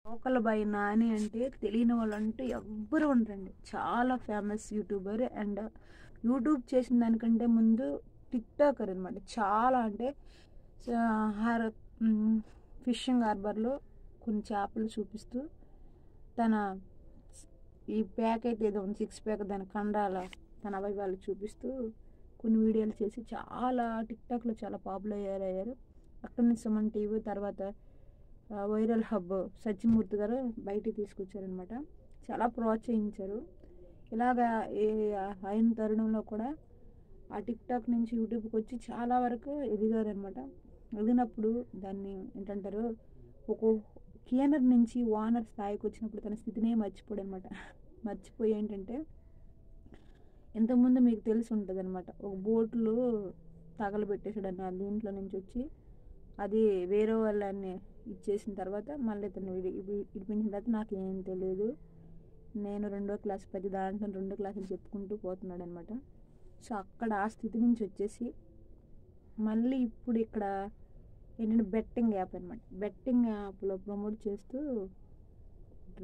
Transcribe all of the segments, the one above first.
Local by Nani అంటే తెలియని వాళ్ళంటూ ఎవ్వరు ఉండరండి. చాలా ఫేమస్ యూట్యూబర్ అండ్ యూట్యూబ్ చేసిన దానికంటే ముందు టిక్టాకర్ అనమాట. చాలా అంటే హార్ ఫిషింగ్ హార్బర్లో కొన్ని చేపలు చూపిస్తూ తన ఈ ప్యాక్ అయితే ఏదో ఉంది 6 ప్యాక్ దాని కండాల తన అవయవాలు చూపిస్తూ కొన్ని వీడియోలు చేసి చాలా టిక్టాక్లో చాలా పాపులర్ అయ్యారు. అక్కడి నుంచి సుమన్ టీవీ తర్వాత వైరల్ హబ్ సత్యమూర్తి గారు బయటికి తీసుకొచ్చారనమాట. చాలా ప్రోత్సహించారు. ఇలాగా అయిన తరుణంలో కూడా ఆ టిక్టాక్ నుంచి యూట్యూబ్కి వచ్చి చాలా వరకు ఎదిగారనమాట. ఎదిగినప్పుడు దాన్ని ఏంటంటారు, ఒక కీనర్ నుంచి ఓనర్ స్థాయికి వచ్చినప్పుడు తన స్థితినే మర్చిపోయాడు అనమాట. మర్చిపోయి ఏంటంటే ఇంతకుముందు మీకు తెలిసి ఉంటుంది అనమాట, ఒక బోట్లు తగలబెట్టేసాడు అన్న దీంట్లో నుంచి వచ్చి అది వేరే వాళ్ళని ఇచ్చేసిన తర్వాత మళ్ళీ ఇతను ఇడిపించిన తర్వాత నాకు ఏం తెలియదు, నేను 2వ క్లాస్ ప్రతి దాంట్లో 2 క్లాసులు చెప్పుకుంటూ పోతున్నాడు అనమాట. సో అక్కడ ఆ స్థితి నుంచి వచ్చేసి మళ్ళీ ఇప్పుడు ఇక్కడ ఏంటంటే బెట్టింగ్ యాప్ అనమాట. బెట్టింగ్ యాప్లో ప్రమోట్ చేస్తూ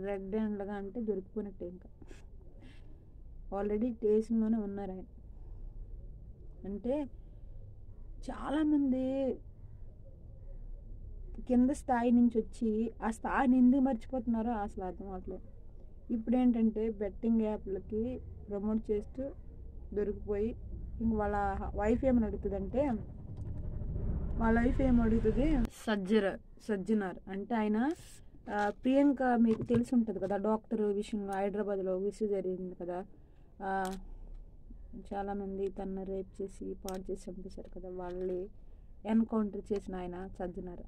రెడ్ హ్యాండ్లుగా అంటే దొరికిపోయినట్టే. ఇంకా ఆల్రెడీ స్టేషన్లోనే ఉన్నారు ఆయన. అంటే చాలామంది కింద స్థాయి నుంచి వచ్చి ఆ స్థాయిని ఎందుకు మర్చిపోతున్నారో అసలు అర్థం అవట్లేదు. ఇప్పుడు ఏంటంటే బెట్టింగ్ యాప్లకి ప్రమోట్ చేస్తూ దొరికిపోయి ఇంక వాళ్ళ వైఫ్ ఏమని అడుగుతుందంటే, వాళ్ళ వైఫ్ ఏమడుగుతుంది, సజ్జనార్ అంటే ఆయన ప్రియాంక మీకు తెలిసి ఉంటుంది కదా, డాక్టర్ విషయంలో హైదరాబాద్లో విషయం జరిగింది కదా, చాలామంది తన రేప్ చేసి పాడు చేసి చంపేశారు కదా, వాళ్ళని ఎన్కౌంటర్ చేసిన ఆయన సజ్జనార్.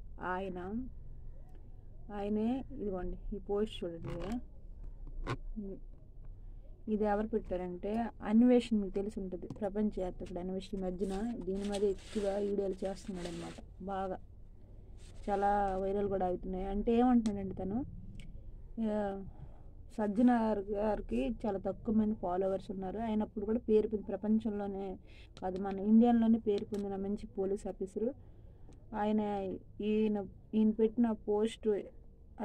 ఆయనే ఇదిగోండి ఈ పోస్ట్ చూడండి. ఇది ఎవరు పెట్టారంటే అన్వేషణ, మీకు తెలిసి ఉంటుంది, ప్రపంచవ్యాప్తంగా అన్వేషణ మధ్యన దీని మీద ఎక్కువ వీడియోలు చేస్తున్నాడు అనమాట. బాగా చాలా వైరల్ కూడా అవుతున్నాయి. అంటే ఏమంటున్నాడంటే తను సజ్జనార్ గారికి చాలా తక్కువ మంది ఫాలోవర్స్ ఉన్నారు, అయినప్పుడు కూడా పేరు పొంది ప్రపంచంలోనే కాదు మన ఇండియాలోనే పేరు పొందిన మంచి పోలీస్ ఆఫీసరు ఈయన పెట్టిన పోస్ట్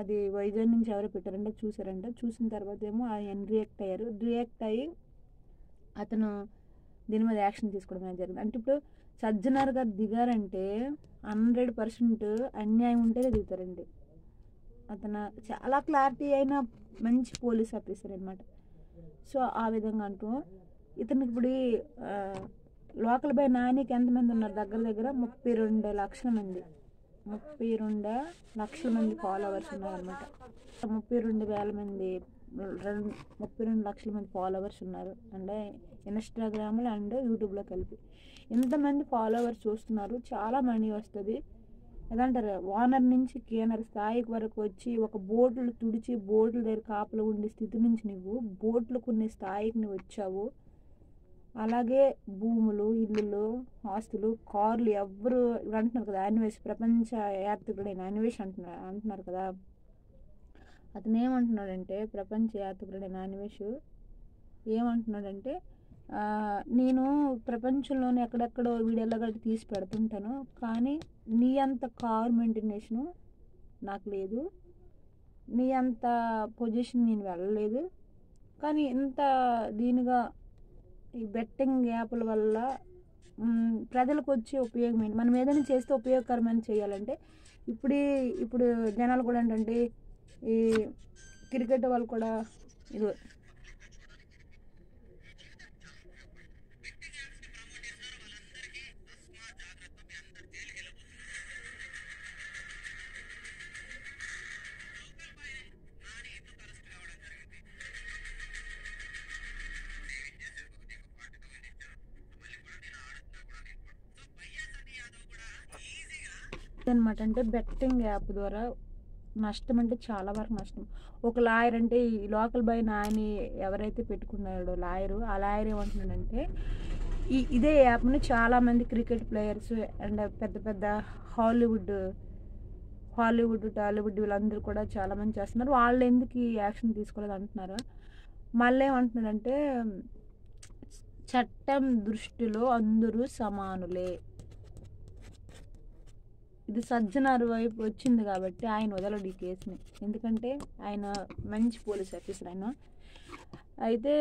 అది వైజాగ్ నుంచి ఎవరో పెట్టారంటే చూసారంట. చూసిన తర్వాత ఏమో ఆయన రియాక్ట్ అయ్యి అతను దీని మీద యాక్షన్ తీసుకోవడం జరిగింది. అంటే ఇప్పుడు సజ్జనార్ గారు దిగారంటే 100% అన్యాయం ఉంటేనే దిగుతారండి. అతను చాలా క్లారిటీ అయిన మంచి పోలీస్ ఆఫీసర్ అనమాట. సో ఆ విధంగా అంటూ ఇతనికి ఇప్పుడు లోకల్ బై నానికి ఎంతమంది ఉన్నారు, దగ్గర 32 లక్షల మంది 32 లక్షల మంది ఫాలోవర్స్ ఉన్నారనమాట. 32,000 మంది 32 లక్షల మంది ఫాలోవర్స్ ఉన్నారు. అంటే ఇన్స్టాగ్రామ్లో అండ్ యూట్యూబ్లో కలిపి ఇంతమంది ఫాలోవర్స్ చూస్తున్నారు. చాలా మనీ వస్తుంది. ఎదంటారు, ఓనర్ నుంచి కీనర్ స్థాయికి వరకు వచ్చి ఒక బోట్లు తుడిచి బోట్ల దగ్గర కాపలు ఉండే స్థితి నుంచి నువ్వు బోట్లు కొన్ని స్థాయికి నువ్వు వచ్చావు. అలాగే భూములు, ఇల్లులు, ఆస్తులు, కార్లు ఎవరు అంటున్నారు కదా, అన్వేష్ ప్రపంచ యాత్రికుడైన అన్వేష్ అంటున్నారు కదా. అతను ఏమంటున్నాడంటే, ప్రపంచ యాత్రికుడైన అన్వేష్ ఏమంటున్నాడంటే, నేను ప్రపంచంలోనే ఎక్కడెక్కడో వీడియోలో గట్టి తీసి పెడుతుంటాను, కానీ నీ అంత కార్ మెయింటెనేషను నాకు లేదు, నీ అంత పొజిషన్ నేను వెళ్ళలేదు, కానీ ఇంత దీనిగా ఈ బెట్టింగ్ యాప్ల వల్ల ప్రజలకు వచ్చే ఉపయోగం ఏంటి, మనం ఏదైనా చేస్తే ఉపయోగకరమైన చేయాలంటే ఇప్పుడు జనాలు కూడా ఏంటంటే ఈ క్రికెట్ వాళ్ళు కూడా ఇది అనమాట. అంటే బెట్టింగ్ యాప్ ద్వారా నష్టం అంటే చాలా వరకు నష్టం. ఒక లాయర్ అంటే ఈ లోకల్ బై నాని ఎవరైతే పెట్టుకున్నాడో లాయరు, ఆ లాయర్ ఏమంటున్నాడంటే ఇదే యాప్ని చాలామంది క్రికెట్ ప్లేయర్స్ అండ్ పెద్ద పెద్ద హాలీవుడ్ టాలీవుడ్ వీళ్ళందరూ కూడా చాలామంది చేస్తున్నారు, వాళ్ళు ఎందుకు ఈ యాక్షన్ తీసుకోలేదు అంటున్నారు. మళ్ళీ ఏమంటున్నాడంటే చట్టం దృష్టిలో అందరూ సమానులే, ఇది సజ్జనార్ వైపు వచ్చింది కాబట్టి ఆయన వదలడు ఈ కేసుని. ఎందుకంటే ఆయన మంచి పోలీస్ ఆఫీసర్ ఆయన. అయితే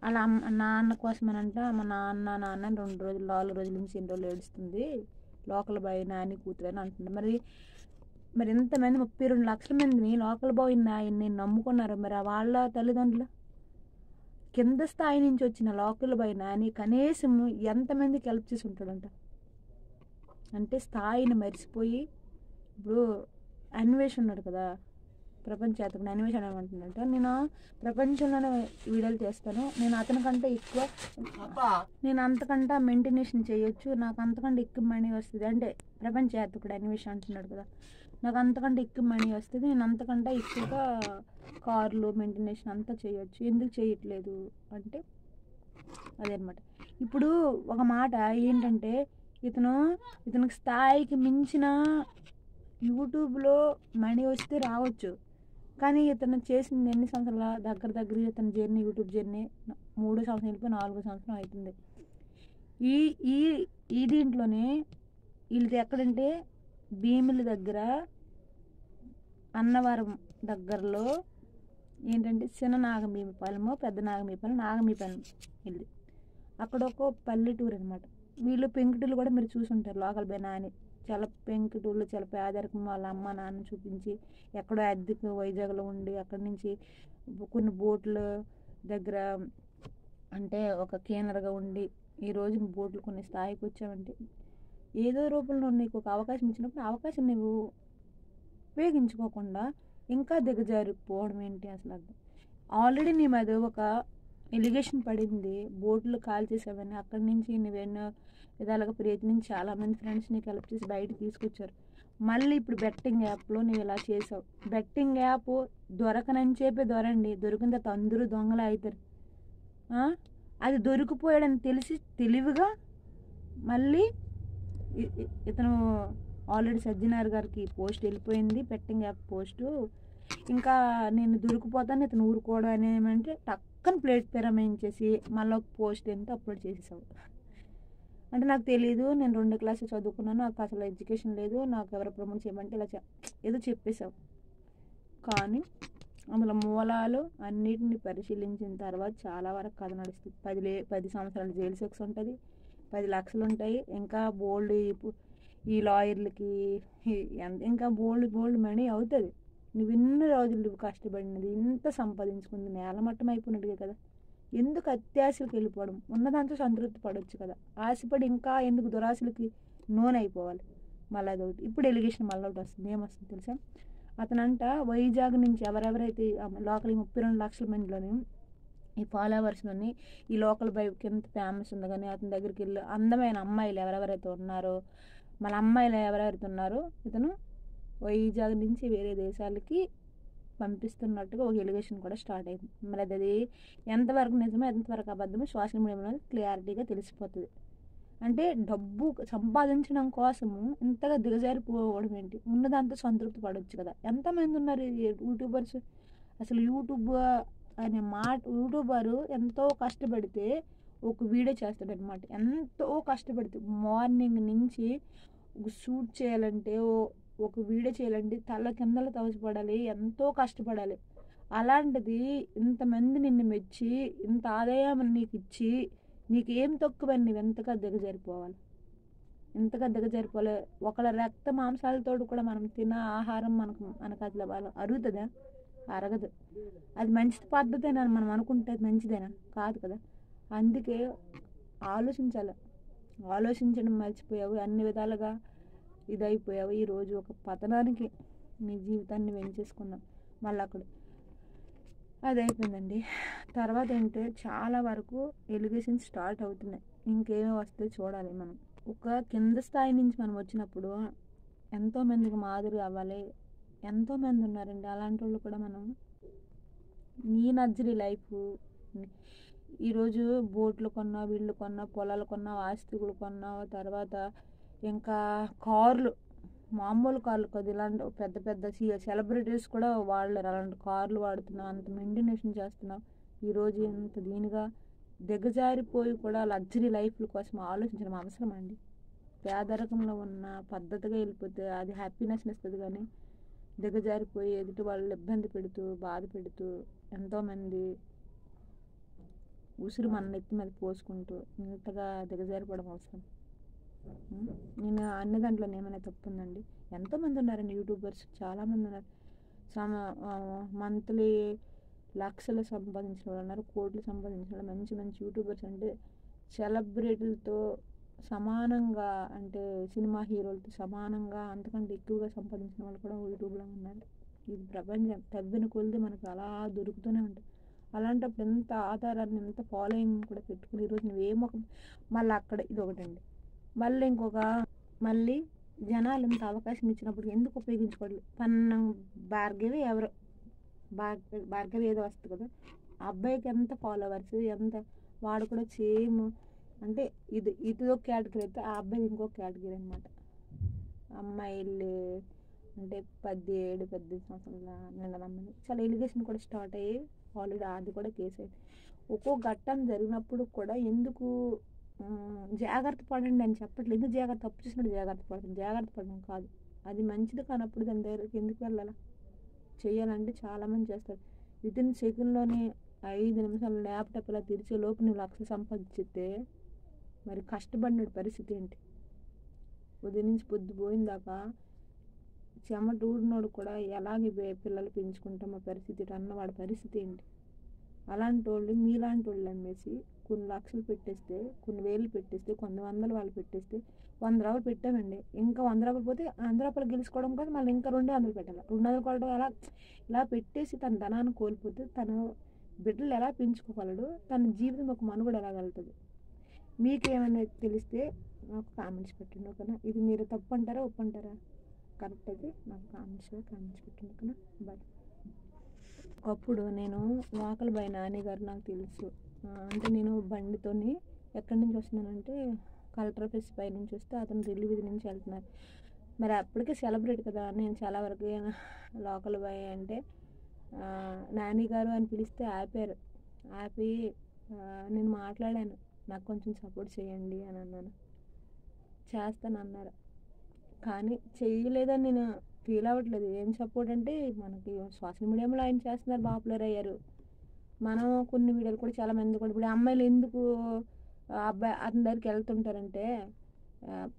అలా నాన్న కోసమనంట మా నాన్న 2 రోజులు 4 రోజుల నుంచి 2 రోజులు ఏడుస్తుంది, లోకల్ బాయ్ నాని కూతురు అని అంటుంది. మరి ఎంతమంది 32 లక్షల మందిని లోకల్ బాయ్ నాయన్ని నమ్ముకున్నారు. మరి వాళ్ళ తల్లిదండ్రులు కింద స్థాయి నుంచి వచ్చిన లోకల్ బాయ్ నాని కనీసం ఎంతమందికి హెల్ప్ చేసి ఉంటాడంట. అంటే స్థాయిని మర్చిపోయి ఇప్పుడు అన్వేషణ ఉన్నాడు కదా, ప్రపంచాత్మక అన్వేషణ ఏమంటుందంట, నేను ప్రపంచంలోనే వీడియోలు చేస్తాను, నేను అతనికంటే ఎక్కువ, నేను అంతకంటే మెయింటెనేషన్ చేయొచ్చు, నాకు అంతకంటే ఎక్కువ మనీ వస్తుంది. అంటే ప్రపంచాత్మకుడు అన్వేషణ అంటున్నాడు కదా, నాకు అంతకంటే ఎక్కువ మనీ వస్తుంది, నేను అంతకంటే ఎక్కువగా కార్లు మెయింటెనేషన్ అంతా చేయొచ్చు, ఎందుకు చేయట్లేదు అంటే అదే అనమాట. ఇప్పుడు ఒక మాట ఏంటంటే ఇతనికి స్థాయికి మించిన యూట్యూబ్లో మనీ వస్తే రావచ్చు, కానీ ఇతను చేసింది ఎన్ని సంవత్సరాల దగ్గర ఇతని జర్నీ, యూట్యూబ్ జర్నీ 3 సంవత్సరం వెళ్ళిపోయి 4 సంవత్సరం అవుతుంది. ఈ దీంట్లోనే వీళ్ళది ఎక్కడంటే భీముల దగ్గర, అన్నవరం దగ్గరలో ఏంటంటే చిన్న నాగమీపాలెమో పెద్ద నాగమీపాలెం వెళ్ళి అక్కడ ఒక పల్లెటూరు అనమాట. వీళ్ళు పెంకుటిల్లు కూడా మీరు చూసుంటారు, లోకల్ బై నాని చాలా పెంకుటిల్లు, చాలా పేదరికం. వాళ్ళ అమ్మ నాన్న చూపించి ఎక్కడో అద్దెకు వైజాగ్లో ఉండి అక్కడి నుంచి కొన్ని బోట్ల దగ్గర అంటే ఒక కేనర్గా ఉండి ఈరోజు బోట్లు కొన్ని స్థాయికి వచ్చావంటే ఏదో రూపంలో నీకు ఒక అవకాశం ఇచ్చినప్పుడు అవకాశం నువ్వు ఉపయోగించుకోకుండా ఇంకా దిగజారిపోవడం ఏంటి అసలు అర్థం. ఆల్రెడీ నీ మీద ఒక ఎలిగేషన్ పడింది, బోట్లు కాల్ చేసావని. అక్కడి నుంచి నువ్వెన్నో విధాలుగా ప్రయత్నించి చాలామంది ఫ్రెండ్స్ నీకు హెల్ప్ చేసి బయటకు తీసుకొచ్చారు. మళ్ళీ ఇప్పుడు బెట్టింగ్ యాప్లో నువ్వు ఇలా చేసావు. బెట్టింగ్ యాప్ దొరకనని చెప్పి దొరికిన తర్వాత అందరూ దొంగలు అవుతారు. అది దొరికిపోయాడని తెలిసి తెలివిగా మళ్ళీ ఇతను ఆల్రెడీ సజ్జనార్ గారికి పోస్ట్ వెళ్ళిపోయింది, బెట్టింగ్ యాప్ పోస్టు. ఇంకా నేను దొరికిపోతాను ఇతను ఊరుకోవడం అనేమంటే టక్కని ప్లేట్ పేరమేయించేసి మళ్ళీ ఒక పోస్ట్ ఎంత అప్లోడ్ చేసేసావు. అంటే నాకు తెలియదు, నేను 2 క్లాసులు చదువుకున్నాను, నాకు అసలు ఎడ్యుకేషన్ లేదు, నాకు ఎవరు ప్రమోట్ చేయమంటే ఇలా ఏదో చెప్పేశావు. కానీ అందులో మూలాలు అన్నిటిని పరిశీలించిన తర్వాత చాలా వరకు కథ నడుస్తుంది. 10 సంవత్సరాలు జైలు శిక్ష ఉంటుంది, 10 లక్షలు ఉంటాయి, ఇంకా బోల్డ్ ఈ లాయర్లకి ఇంకా బోల్డ్ మనీ అవుతుంది. నువ్వు ఇన్ని రోజులు కష్టపడినది ఇంత సంపాదించుకుంది నేలమట్టం అయిపోయినట్టుగా కదా. ఎందుకు అత్యాశలకు వెళ్ళిపోవడం, ఉన్నదాంతో సంతృప్తి పడవచ్చు కదా. ఆశపడి ఇంకా ఎందుకు దురాశలకి అయిపోవాలి. మళ్ళీ అదొకటి. ఇప్పుడు ఎలిగేషన్ మళ్ళీ ఒకటి వస్తుంది. ఏమొస్తుంది తెలుసా, అతనంట వైజాగ్ నుంచి ఎవరెవరైతే లోకల్ 32 లక్షల మందిలోని ఈ ఫాలోవర్స్లోని ఈ లోకల్ బైక్ ఎంత ఫేమస్ ఉందో కానీ అతని దగ్గరికి వెళ్ళి అందమైన అమ్మాయిలు ఎవరెవరైతే ఉన్నారో ఇతను వైజాగ్ నుంచి వేరే దేశాలకి పంపిస్తున్నట్టుగా ఒక ఎలిగేషన్ కూడా స్టార్ట్ అయింది. మరి అది ఎంతవరకు నిజమో ఎంతవరకు అబద్ధమో సోషల్ మీడియాలో క్లియారిటీగా తెలిసిపోతుంది. అంటే డబ్బు సంపాదించడం కోసము ఇంతగా దిగజారిపోవడం ఏంటి, ఉన్నదాంతో సంతృప్తి పడవచ్చు కదా. ఎంతమంది ఉన్నారు యూట్యూబర్స్. అసలు యూట్యూబరు ఎంతో కష్టపడితే ఒక వీడియో చేస్తాడనమాట. ఎంతో కష్టపడితే మార్నింగ్ నుంచి ఒక షూట్ చేయాలంటే ఒక వీడియో చేయాలంటే తల కిందలు తవసిపడాలి, ఎంతో కష్టపడాలి. అలాంటిది ఇంతమంది నిన్ను మెచ్చి ఇంత ఆదాయం నీకు ఇచ్చి నీకేం తక్కువని నువ్వు ఎంతగా దిగజారిపోవాలి. ఒకళ్ళ రక్త మాంసాలతో కూడా మనం తిన్న ఆహారం మనకు అట్లా అరుగుతుందా? అరగదు. అది మంచి పద్ధతేనా మనం అనుకుంటే అది మంచిదేనా? కాదు కదా. అందుకే ఆలోచించడం మర్చిపోయావు, అన్ని విధాలుగా ఇదైపోయావు. ఈరోజు ఒక పతనానికి నీ జీవితాన్ని వెంచేసుకున్నావు. మళ్ళీ అక్కడ అది అయిపోయిందండి. తర్వాత ఏంటంటే చాలా వరకు ఎలిగేషన్స్ స్టార్ట్ అవుతున్నాయి. ఇంకేమో వస్తే చూడాలి. మనం ఒక కింద స్థాయి నుంచి మనం వచ్చినప్పుడు ఎంతోమందికి మాదిరి అవ్వాలి. ఎంతోమంది ఉన్నారండి అలాంటి వాళ్ళు కూడా. మనం నీ నర్జరీ లైఫ్ ఈరోజు బోట్లు కొన్నా, వీళ్ళు కొన్నా, పొలాలు కొన్నా, ఆస్తులు కొన్నా, తర్వాత ఇంకా కార్లు, మామూలు కార్లు కాదు, ఇలాంటి పెద్ద పెద్ద సెలబ్రిటీస్ కూడా వాడలేరు అలాంటి కార్లు వాడుతున్నావు, అంత మెయింటెనేషన్ చేస్తున్నావు. ఈరోజు ఇంత దీనిగా దిగజారిపోయి కూడా లగ్జరీ లైఫ్ల కోసం ఆలోచించడం అవసరం అండి. పేదరికంలో ఉన్న పద్ధతిగా వెళ్ళిపోతే అది హ్యాపీనెస్ని ఇస్తుంది, కానీ దిగజారిపోయి ఎదుటి వాళ్ళు ఇబ్బంది పెడుతూ బాధ పెడుతూ ఎంతోమంది ఉసిరి మన నెత్తి మీద పోసుకుంటూ ఇంతగా దిగజారిపోవడం అవసరం? నేను అన్ని దాంట్లో ఏమైనా తప్పు ఉందండి? ఎంతోమంది ఉన్నారండి యూట్యూబర్స్, చాలామంది ఉన్నారు. మంత్లీ లక్షలు సంపాదించిన వాళ్ళు ఉన్నారు, కోట్లు సంపాదించిన వాళ్ళు, మంచి మంచి యూట్యూబర్స్ అంటే సెలబ్రిటీలతో సమానంగా, అంటే సినిమా హీరోలతో సమానంగా అంతకంటే ఎక్కువగా సంపాదించిన వాళ్ళు కూడా యూట్యూబ్లో ఉన్నారు. ఇది ప్రపంచం తవ్విన కొలిది మనకు అలా దొరుకుతూనే ఉంటుంది. అలాంటప్పుడు ఎంత ఆధారాన్ని, ఎంత ఫాలోయింగ్ కూడా పెట్టుకుని ఈరోజు నువ్వేమో మళ్ళీ అక్కడ ఇది ఒకటండి. మళ్ళీ జనాలు ఇంత అవకాశం ఇచ్చినప్పుడు ఎందుకు ఉపయోగించుకోవట్లేదు? పన్నం భార్గవి ఎవరో భార్గవి ఏదో వస్తుంది కదా, ఆ అబ్బాయికి ఎంత ఫాలోవర్స్, ఎంత వాడు కూడా సేమ్, అంటే ఇదో కేటగిరీ అయితే ఆ అబ్బాయి ఇంకో కేటగిరీ అనమాట. అమ్మాయిలు అంటే 17-18 సంవత్సరాల నిండనమ్మని చాలా ఎలిగేషన్ కూడా స్టార్ట్ అయ్యి ఆల్రెడీ అది కూడా కేసు అయింది. ఒక్కో ఘట్టం జరిగినప్పుడు కూడా ఎందుకు జాగ్రత్త పడండి అని చెప్పట్లేదు. ఎందుకు జాగ్రత్త, తప్పు చేసినట్టు జాగ్రత్త పడుతుంది, జాగ్రత్త పడడం కాదు. అది మంచిది కానప్పుడు దాని దగ్గరికి ఎందుకు వెళ్ళాలా? చేయాలంటే చాలామంది చేస్తారు. వితిన్ సెకండ్లోనే 5 నిమిషాలు ల్యాప్టాప్ ఇలా తెరిచే లోపు నువ్వు లక్ష సంపాదించితే మరి కష్టపడిన పరిస్థితి ఏంటి? ఉదయం నుంచి పొద్దు పోయిందాకా చెమట ఊడినోడు కూడా ఎలాగే పిల్లలు పెంచుకుంటామో పరిస్థితి అన్నవాడి పరిస్థితి ఏంటి? అలాంటి వాళ్ళు మీలాంటి వాళ్ళు అమ్మేసి కొన్ని లక్షలు పెట్టేస్తే, కొన్ని వేలు పెట్టేస్తే, కొన్ని వందలు వాళ్ళు పెట్టేస్తే 100 రూపాయలు పెట్టామండి, ఇంకా 100 రూపాయలు పోతే 100 రూపాయలు గెలుచుకోవడం కాదు, మళ్ళీ ఇంకా 200 పెట్టాలి. 200 కొట్టడం ఇలా పెట్టేసి తన ధనాన్ని కోల్పోతే తను బిడ్డలు ఎలా పెంచుకోగలడు? తన జీవితం ఒక మనుగడ ఎలా వెళ్తుంది? మీకేమైనా తెలిస్తే నాకు కామెంట్స్ పెట్టండి, ఓకేనా? ఇది మీరు తప్పు అంటారా ఒప్పు అంటారా? కరెక్ట్ అయితే నాకు కామెంట్స్ పెట్టండి, ఓకేనా? బాయ్. అప్పుడు నేను వాకల బాయ్ నాని గారు నాకు తెలుసు. అంటే నేను బండితోని ఎక్కడి నుంచి వస్తున్నానంటే కలెక్టర్ ఆఫీస్ పై నుంచి వస్తే అతను రిలీవ్ నుంచి వెళ్తున్నారు. మరి అప్పటికే సెలబ్రేట్ కదా, నేను చాలా వరకు లోకల్ బాయ్ అంటే నాని గారు అని పిలిస్తే ఆపారు. ఆపి నేను మాట్లాడాను, నాకు కొంచెం సపోర్ట్ చేయండి అని అన్నాను. చేస్తాను అన్నారు, కానీ చేయలేదని నేను ఫీల్ అవ్వట్లేదు. ఏం సపోర్ట్ అంటే మనకి సోషల్ మీడియాలో ఆయన చేస్తున్నారు, పాపులర్ అయ్యారు. మనం కొన్ని వీడియోలు కూడా చాలామంది కూడా, ఇప్పుడు అమ్మాయిలు ఎందుకు అబ్బాయి అతని దగ్గరికి వెళ్తుంటారంటే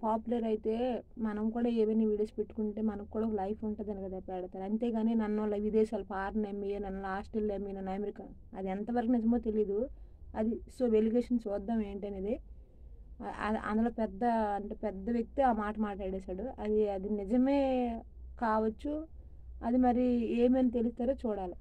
పాపులర్ అయితే మనం కూడా ఏవైనా వీడియోస్ పెట్టుకుంటే మనకు కూడా ఒక లైఫ్ ఉంటుందని కదా పెడతారు. అంతేగాని నన్ను విదేశాలు ఫారెన్ ఎమ్మె, నన్ను హాస్టల్ ఎమ్మె, నన్ను అమెరికా, అది ఎంతవరకు నిజమో తెలీదు. అది సో వెలిగేషన్ చూద్దాం ఏంటనేది. అందులో పెద్ద వ్యక్తి ఆ మాట మాట్లాడేశాడు. అది నిజమే కావచ్చు, అది మరి ఏమని తెలుస్తారో చూడాలి.